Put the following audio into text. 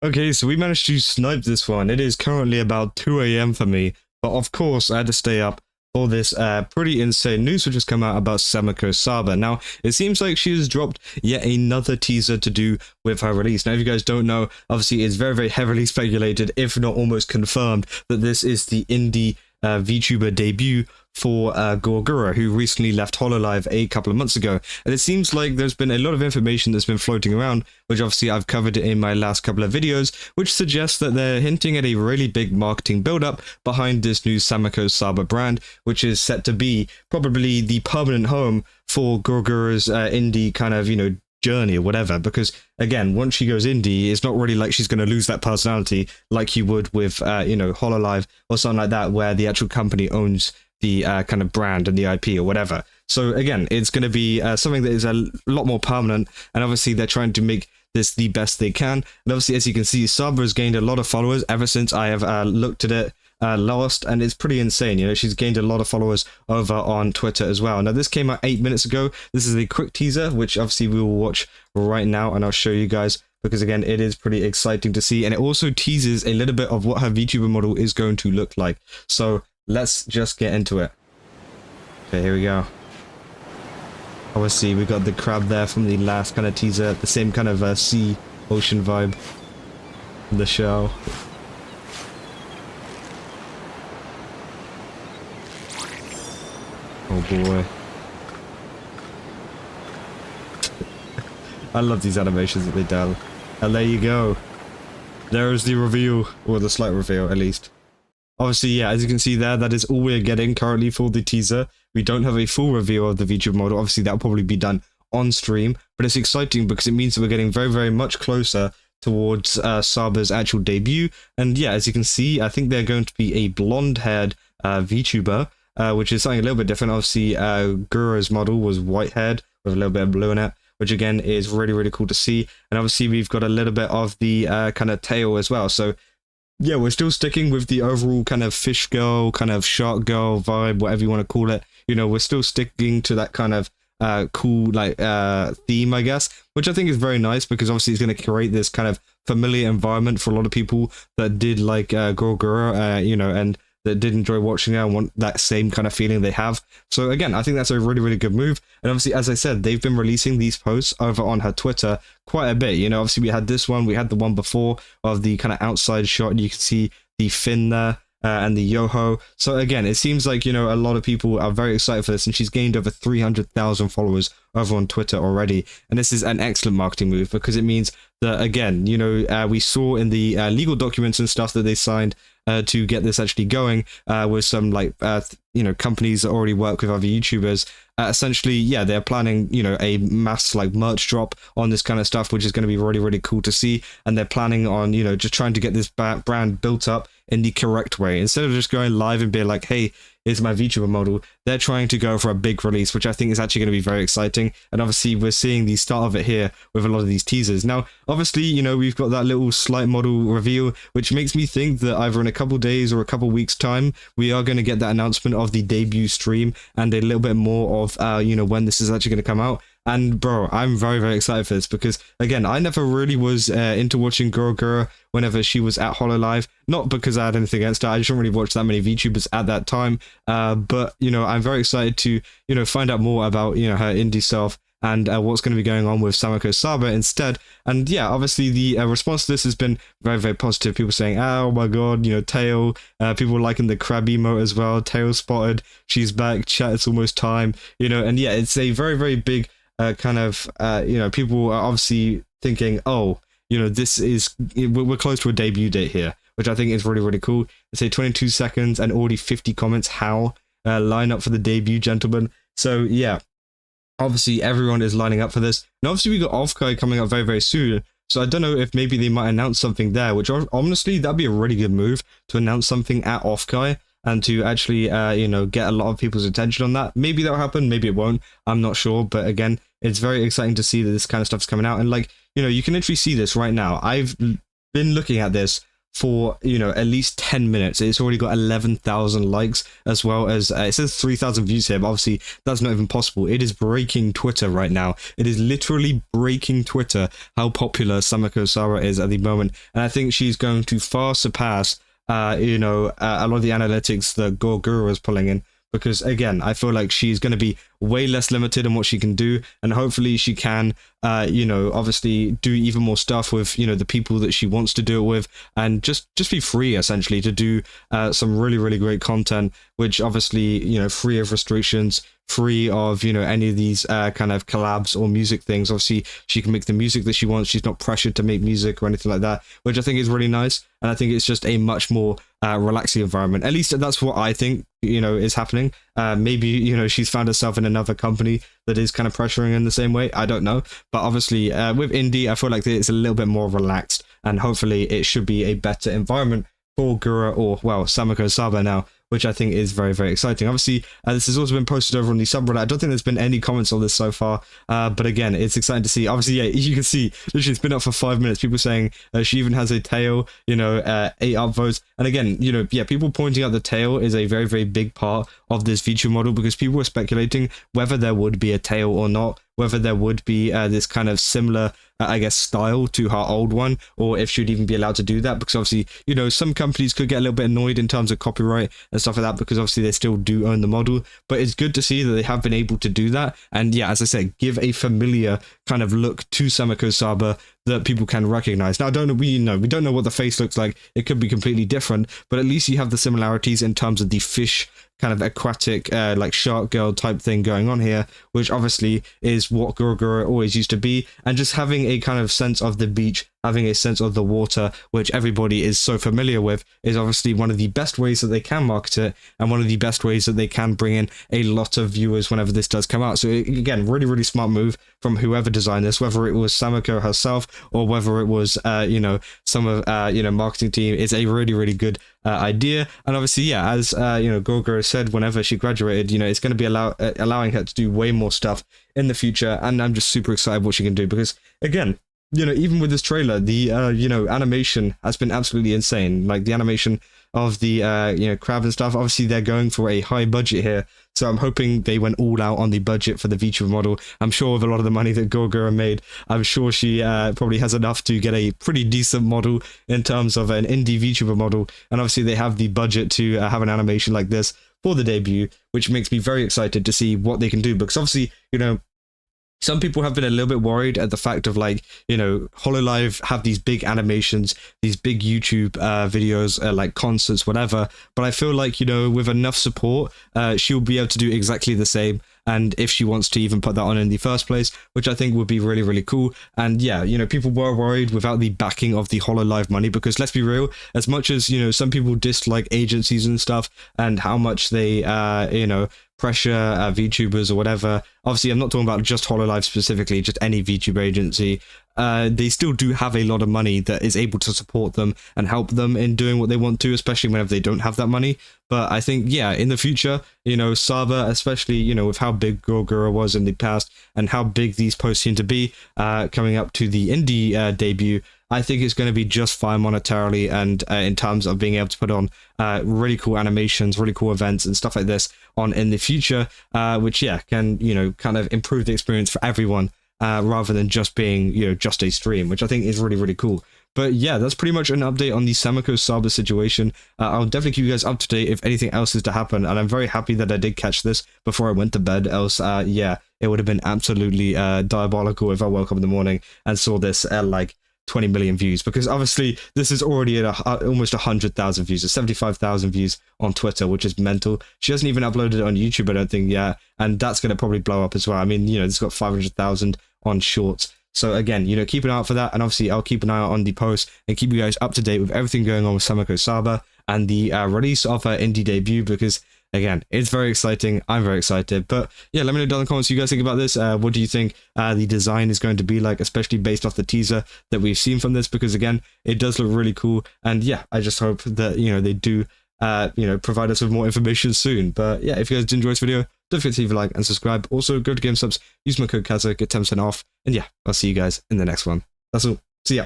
Okay, so we managed to snipe this one. It is currently about 2 a.m. for me, but of course I had to stay up for this pretty insane news which has come out about Sameko Saba. Now, it seems like she has dropped yet another teaser to do with her release. Now, if you guys don't know, obviously it's very, very heavily speculated, if not almost confirmed, that this is the indie VTuber debut for Gawr Gura, who recently left Hololive a couple of months ago. And it seems like there's been a lot of information that's been floating around, which obviously I've covered in my last couple of videos, which suggests that they're hinting at a really big marketing build-up behind this new Samekosaba brand, which is set to be probably the permanent home for Gawr Gura's indie kind of, journey or whatever, because again, once she goes indie, it's not really like she's going to lose that personality like you would with Hololive or something like that, where the actual company owns the kind of brand and the IP or whatever. So again, it's going to be something that is a lot more permanent, and obviously they're trying to make this the best they can. And obviously, as you can see, Saba has gained a lot of followers ever since I have looked at it last, and it's pretty insane. She's gained a lot of followers over on Twitter as well. Now, this came out 8 minutes ago. This is a quick teaser, which obviously we will watch right now, and I'll show you guys, because again, it is pretty exciting to see, and it also teases a little bit of what her VTuber model is going to look like. So let's just get into it. Okay, here we go. Obviously, we got the crab there from the last kind of teaser, the same kind of sea ocean vibe in the show. Oh boy. I love these animations that they do. And there you go. There is the reveal, or the slight reveal at least. Obviously, yeah, as you can see there, that is all we're getting currently for the teaser. We don't have a full reveal of the VTuber model. Obviously, that will probably be done on stream, but it's exciting because it means that we're getting very, very much closer towards Saba's actual debut. And yeah, as you can see, I think they're going to be a blonde-haired VTuber, which is something a little bit different. Obviously, Gura's model was white-haired with a little bit of blue in it, which again is really, really cool to see. And obviously, we've got a little bit of the kind of tail as well. So yeah, we're still sticking with the overall kind of fish girl, kind of shark girl vibe, whatever you want to call it. We're still sticking to that kind of cool theme, I guess, which I think is very nice, because obviously it's going to create this kind of familiar environment for a lot of people that did like Gawr Gura, and that did enjoy watching it and want that same kind of feeling they have. So again, I think that's a really, really good move. And obviously, as I said, they've been releasing these posts over on her Twitter quite a bit. Obviously we had this one, we had the one before of the kind of outside shot, and you can see the fin there. And the Yoho. So again, it seems like, a lot of people are very excited for this, and she's gained over 300,000 followers over on Twitter already. And this is an excellent marketing move, because it means that, again, we saw in the legal documents and stuff that they signed to get this actually going with some companies that already work with other YouTubers. Essentially, yeah, they're planning, a mass merch drop on this kind of stuff, which is going to be really, really cool to see. And they're planning on, just trying to get this brand built up in the correct way. Instead of just going live and being like, hey, here's my VTuber model, they're trying to go for a big release, which I think is actually going to be very exciting. And obviously, we're seeing the start of it here with a lot of these teasers. Now, obviously, we've got that little slight model reveal, which makes me think that either in a couple days or a couple weeks time, we are going to get that announcement of the debut stream and a little bit more of, when this is actually going to come out. And bro, I'm very, very excited for this, because again, I never really was into watching Gawr Gura whenever she was at Hololive. Not because I had anything against her, I just didn't really watch that many VTubers at that time. But I'm very excited to find out more about her indie self and what's going to be going on with Sameko Saba instead. And yeah, obviously the response to this has been very, very positive. People saying, oh my god, tail. People liking the crab emote as well. Tail spotted. She's back. Chat. It's almost time. And yeah, it's a very, very big people are obviously thinking, oh, this is, we're close to a debut date here, which I think is really, really cool. They say 22 seconds and already 50 comments. How? Line up for the debut, gentlemen. So yeah, obviously everyone is lining up for this. And obviously we got Offkai coming up very, very soon. So I don't know if maybe they might announce something there, which honestly, that'd be a really good move to announce something at Offkai and to actually, get a lot of people's attention on that. Maybe that'll happen, maybe it won't. I'm not sure. But again, it's very exciting to see that this kind of stuff's coming out. And you can literally see this right now. I've been looking at this for, you know, at least 10 minutes. It's already got 11,000 likes, as well as it says 3,000 views here, but obviously that's not even possible. It is breaking Twitter right now. It is literally breaking Twitter how popular Sameko Saba is at the moment, and I think she's going to far surpass you know, a lot of the analytics that Gawr Gura is pulling in, because again, I feel like she's going to be way less limited in what she can do, and hopefully she can, you know, obviously do even more stuff with, you know, the people that she wants to do it with, and just be free essentially to do some really great content, which obviously, you know, free of restrictions, free of, you know, any of these kind of collabs or music things. Obviously she can make the music that she wants. She's not pressured to make music or anything like that, which I think is really nice, and I think it's just a much more relaxing environment. At least that's what I think, you know, is happening. Maybe, you know, she's found herself in another company that is kind of pressuring in the same way. I don't know, but obviously with indie, I feel like it's a little bit more relaxed, and hopefully it should be a better environment for Gura, or well, Sameko Saba now, which I think is very exciting. Obviously, this has also been posted over on the subreddit. I don't think there's been any comments on this so far, but again, it's exciting to see. Obviously, yeah, you can see, literally, it's been up for 5 minutes. People saying she even has a tail, you know, 8 upvotes. And again, you know, yeah, people pointing out the tail is a very big part of this feature model, because people were speculating whether there would be a tail or not, whether there would be this kind of similar, I guess, style to her old one, or if she'd even be allowed to do that, because obviously, you know, some companies could get a little bit annoyed in terms of copyright and stuff like that, because obviously they still do own the model. But it's good to see that they have been able to do that, and yeah, as I said, give a familiar kind of look to Sameko Saba that people can recognize. Now, I don't know, we don't know what the face looks like. It could be completely different, but at least you have the similarities in terms of the fish kind of aquatic, like shark girl type thing going on here, which obviously is what Gawr Gura always used to be, and just having a kind of sense of the beach, having a sense of the water, which everybody is so familiar with, is obviously one of the best ways that they can market it, and one of the best ways that they can bring in a lot of viewers whenever this does come out. So again, really smart move from whoever designed this, whether it was Sameko herself or whether it was you know, some of you know, marketing team. It's a really good idea. And obviously, yeah, as you know, Gawr Gura said whenever she graduated, you know, it's going to be allowing her to do way more stuff in the future, and I'm just super excited what she can do, because again, you know, even with this trailer, the you know, animation has been absolutely insane. Like the animation of the you know, crab and stuff. Obviously they're going for a high budget here, so I'm hoping they went all out on the budget for the VTuber model. I'm sure with a lot of the money that Gawr Gura made, I'm sure she probably has enough to get a pretty decent model in terms of an indie VTuber model, and obviously they have the budget to have an animation like this for the debut, which makes me very excited to see what they can do, because obviously, you know, some people have been a little bit worried at the fact of, like, you know, Hololive have these big animations, these big YouTube videos, like concerts, whatever. But I feel like, you know, with enough support, she'll be able to do exactly the same. And if she wants to even put that on in the first place, which I think would be really cool. And yeah, you know, people were worried without the backing of the Hololive money, because let's be real, as much as, you know, some people dislike agencies and stuff and how much they, you know, pressure VTubers or whatever. Obviously, I'm not talking about just Hololive specifically, just any VTuber agency. They still do have a lot of money that is able to support them and help them in doing what they want to, especially whenever they don't have that money. But I think, yeah, in the future, you know, Saba, especially, you know, with how big Gawr Gura was in the past and how big these posts seem to be coming up to the indie debut, I think it's going to be just fine monetarily and in terms of being able to put on really cool animations, really cool events and stuff like this on in the future, which, yeah, can, you know, kind of improve the experience for everyone rather than just being, you know, just a stream, which I think is really cool. But yeah, that's pretty much an update on the Sameko Saba situation. I'll definitely keep you guys up to date if anything else is to happen, and I'm very happy that I did catch this before I went to bed, else yeah, it would have been absolutely diabolical if I woke up in the morning and saw this at like 20 million views, because obviously this is already at almost 100,000 views. It's 75,000 views on Twitter, which is mental. She hasn't even uploaded it on YouTube, I don't think, yet, and that's going to probably blow up as well. I mean, you know, it's got 500,000 on Shorts. So again, you know, keep an eye out for that, and obviously I'll keep an eye out on the post and keep you guys up to date with everything going on with Sameko Saba and the release of her indie debut, because again, it's very exciting. I'm very excited. But yeah, let me know down in the comments what you guys think about this. What do you think the design is going to be like, especially based off the teaser that we've seen from this, because again, it does look really cool. And yeah, I just hope that, you know, they do you know, provide us with more information soon. But yeah, if you guys did enjoy this video, don't forget to leave a like and subscribe. Also, go to GameSubs, use my code Kaza, get 10% off. And yeah, I'll see you guys in the next one. That's all. See ya.